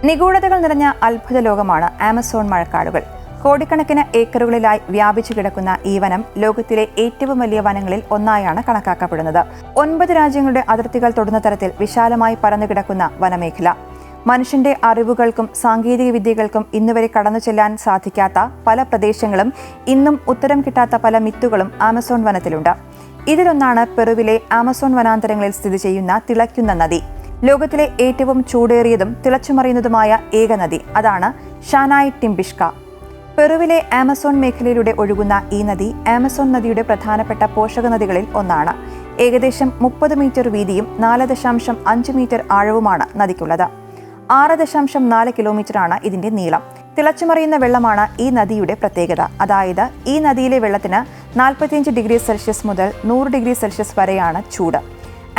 നിഗൂഢതകൾ നിറഞ്ഞ അത്ഭുത ലോകമാണ് ആമസോൺ മഴക്കാടുകൾ. കോടിക്കണക്കിന് ഏക്കറുകളിലായി വ്യാപിച്ചു കിടക്കുന്ന ഈ വനം ലോകത്തിലെ ഏറ്റവും വലിയ വനങ്ങളിൽ ഒന്നായാണ് കണക്കാക്കപ്പെടുന്നത്. 9 രാജ്യങ്ങളുടെ അതിർത്തികൾ തൊടുന്ന തരത്തിൽ വിശാലമായി പരന്നു കിടക്കുന്ന വനമേഖല. മനുഷ്യന്റെ അറിവുകൾക്കും സാങ്കേതിക വിദ്യകൾക്കും ഇന്നുവരെ കടന്നു ചെല്ലാൻ സാധിക്കാത്ത പല പ്രദേശങ്ങളും ഇന്നും ഉത്തരം കിട്ടാത്ത പല മിത്തുകളും ആമസോൺ വനത്തിലുണ്ട്. ഇതിലൊന്നാണ് പെറുവിലെ ആമസോൺ വനാന്തരങ്ങളിൽ സ്ഥിതി ചെയ്യുന്ന തിളയ്ക്കുന്ന നദി. ലോകത്തിലെ ഏറ്റവും ചൂടേറിയതും തിളച്ചുമറിയുന്നതുമായ ഏക നദി അതാണ് ഷാനായ് ടിംപിഷ്ക. പെറുവിലെ ആമസോൺ മേഖലയിലൂടെ ഒഴുകുന്ന ഈ നദി ആമസോൺ നദിയുടെ പ്രധാനപ്പെട്ട പോഷക നദികളിൽ ഒന്നാണ്. ഏകദേശം 30 മീറ്റർ വീതിയും 4.5 മീറ്റർ ആഴവുമാണ് നദിക്കുള്ളത്. 6.4 കിലോമീറ്ററാണ് ഇതിന്റെ നീളം. തിളച്ചുമറിയുന്ന വെള്ളമാണ് ഈ നദിയുടെ പ്രത്യേകത. അതായത് ഈ നദിയിലെ വെള്ളത്തിന് 45 ഡിഗ്രി സെൽഷ്യസ് മുതൽ 100 ഡിഗ്രി സെൽഷ്യസ് വരെയാണ് ചൂട്.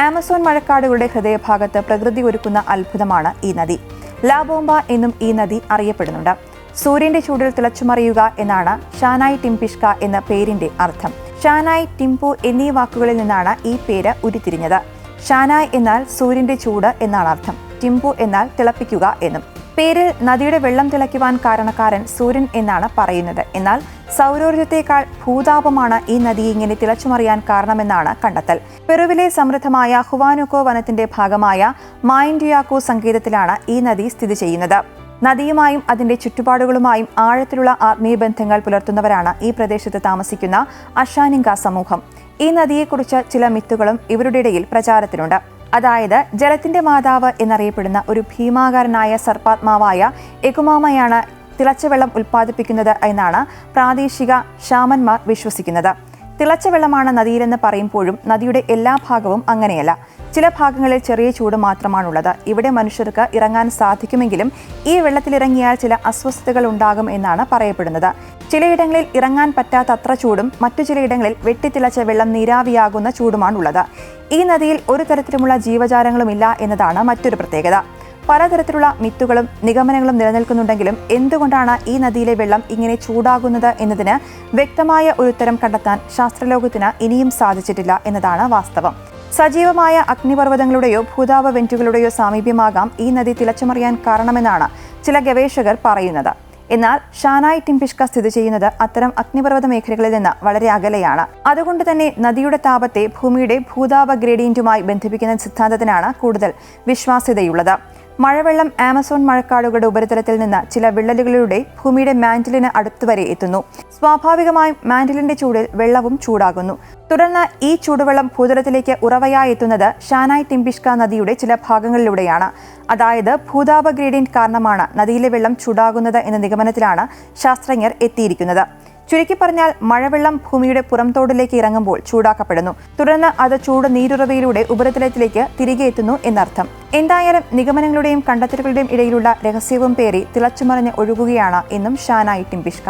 ആമസോൺ മഴക്കാടുകളുടെ ഹൃദയഭാഗത്ത് പ്രകൃതി ഒരുക്കുന്ന അത്ഭുതമാണ് ഈ നദി. ലാ ബോംബ എന്നും ഈ നദി അറിയപ്പെടുന്നുണ്ട്. സൂര്യന്റെ ചൂടിൽ തിളച്ചുമറിയുക എന്നാണ് ഷാനായ് ടിംപിഷ്ക എന്ന പേരിന്റെ അർത്ഥം. ഷാനായ്, ടിംപു എന്നീ വാക്കുകളിൽ നിന്നാണ് ഈ പേര് ഉരുത്തിരിഞ്ഞത്. ഷാനായ് എന്നാൽ സൂര്യന്റെ ചൂട് എന്നാണ് അർത്ഥം. ടിംപു എന്നാൽ തിളപ്പിക്കുക എന്നും. പേരിൽ നദിയുടെ വെള്ളം തിളയ്ക്കുവാൻ കാരണക്കാരൻ സൂര്യൻ എന്നാണ് പറയുന്നത്. എന്നാൽ സൗരോർജ്ജത്തെക്കാൾ ഭൂതാപമാണ് ഈ നദി ഇങ്ങനെ തിളച്ചുമറിയാൻ കാരണമെന്നാണ് കണ്ടെത്തൽ. പെറുവിലെ സമൃദ്ധമായ ഹുവാനുക്കോ വനത്തിന്റെ ഭാഗമായ മായിൻഡിയാക്കോ സങ്കേതത്തിലാണ് ഈ നദി സ്ഥിതി ചെയ്യുന്നത്. നദിയുമായും അതിന്റെ ചുറ്റുപാടുകളുമായും ആഴത്തിലുള്ള ആത്മീയ ബന്ധങ്ങൾ പുലർത്തുന്നവരാണ് ഈ പ്രദേശത്ത് താമസിക്കുന്ന അഷാനിങ്ക സമൂഹം. ഈ നദിയെക്കുറിച്ച് ചില മിത്തുകളും ഇവരുടെ ഇടയിൽ പ്രചാരത്തിലുണ്ട്. അതായത് ജലത്തിന്റെ മാതാവ് എന്നറിയപ്പെടുന്ന ഒരു ഭീമാകാരനായ സർപ്പാത്മാവായ എകുമാമയാണ് തിളച്ച വെള്ളം ഉൽപ്പാദിപ്പിക്കുന്നത് എന്നാണ് പ്രാദേശിക ഷാമന്മാർ വിശ്വസിക്കുന്നത്. തിളച്ച വെള്ളമാണ് നദിയിലെന്ന് പറയുമ്പോഴും നദിയുടെ എല്ലാ ഭാഗവും അങ്ങനെയല്ല. ചില ഭാഗങ്ങളിൽ ചെറിയ ചൂട് മാത്രമാണുള്ളത്. ഇവിടെ മനുഷ്യർക്ക് ഇറങ്ങാൻ സാധിക്കുമെങ്കിലും ഈ വെള്ളത്തിലിറങ്ങിയാൽ ചില അസ്വസ്ഥതകൾ ഉണ്ടാകും എന്നാണ് പറയപ്പെടുന്നത്. ചിലയിടങ്ങളിൽ ഇറങ്ങാൻ പറ്റാത്തത്ര ചൂടും മറ്റു ചിലയിടങ്ങളിൽ വെട്ടിത്തിളച്ച വെള്ളം നീരാവിയാകുന്ന ചൂടുമാണുള്ളത്. ഈ നദിയിൽ ഒരു തരത്തിലുമുള്ള ജീവജാലങ്ങളുമില്ല എന്നതാണ് മറ്റൊരു പ്രത്യേകത. പലതരത്തിലുള്ള മിത്തുകളും നിഗമനങ്ങളും നിലനിൽക്കുന്നുണ്ടെങ്കിലും എന്തുകൊണ്ടാണ് ഈ നദിയിലെ വെള്ളം ഇങ്ങനെ ചൂടാകുന്നത് എന്നതിന് വ്യക്തമായ ഒരു ഉത്തരം കണ്ടെത്താൻ ശാസ്ത്രലോകത്തിന് ഇനിയും സാധിച്ചിട്ടില്ല എന്നതാണ് വാസ്തവം. സജീവമായ അഗ്നിപർവ്വതങ്ങളുടെയോ ഭൂതാപ വെന്റുകളുടെയോ സാമീപ്യമാകാം ഈ നദി തിളച്ചുമറിയാൻ കാരണമെന്നാണ് ചില ഗവേഷകർ പറയുന്നത്. എന്നാൽ ഷാനായ് ടിംപിഷ്ക സ്ഥിതി ചെയ്യുന്നത് അത്തരം അഗ്നിപർവ്വത മേഖലകളിൽ നിന്ന് വളരെ അകലെയാണ്. അതുകൊണ്ട് തന്നെ നദിയുടെ താപത്തെ ഭൂമിയുടെ ഭൂതാപ ഗ്രേഡിയന്റുമായി ബന്ധിപ്പിക്കുന്ന സിദ്ധാന്തത്തിനാണ് കൂടുതൽ വിശ്വാസ്യതയുള്ളത്. മഴവെള്ളം ആമസോൺ മഴക്കാടുകളുടെ ഉപരിതലത്തിൽ നിന്ന് ചില വിള്ളലുകളിലൂടെ ഭൂമിയുടെ മാന്റിലിന് അടുത്തുവരെ എത്തുന്നു. സ്വാഭാവികമായും മാന്റിലിന്റെ ചൂടിൽ വെള്ളവും ചൂടാകുന്നു. തുടർന്ന് ഈ ചൂടുവെള്ളം ഭൂതലത്തിലേക്ക് ഉറവയായി എത്തുന്നത് ഷാനായ് ടിംപിഷ്ക നദിയുടെ ചില ഭാഗങ്ങളിലൂടെയാണ്. അതായത് ഭൂതാപ ഗ്രേഡിയന്റ് കാരണമാണ് നദിയിലെ വെള്ളം ചൂടാകുന്നത് എന്ന നിഗമനത്തിലാണ് ശാസ്ത്രജ്ഞർ എത്തിയിരിക്കുന്നത്. ചുരുക്കി പറഞ്ഞാൽ മഴവെള്ളം ഭൂമിയുടെ പുറംതോടിലേക്ക് ഇറങ്ങുമ്പോൾ ചൂടാക്കപ്പെടുന്നു. തുടർന്ന് അത് ചൂട് നീരുറവയിലൂടെ ഉപരിതലത്തിലേക്ക് തിരികെ എത്തുന്നു എന്നർത്ഥം. എന്തായാലും നിഗമനങ്ങളുടെയും കണ്ടെത്തലുകളുടെയും ഇടയിലുള്ള രഹസ്യവും പേറി തിളച്ചുമറിഞ്ഞ് ഒഴുകുകയാണ് എന്നും ഷാനായ് ടിംപിഷ്ക.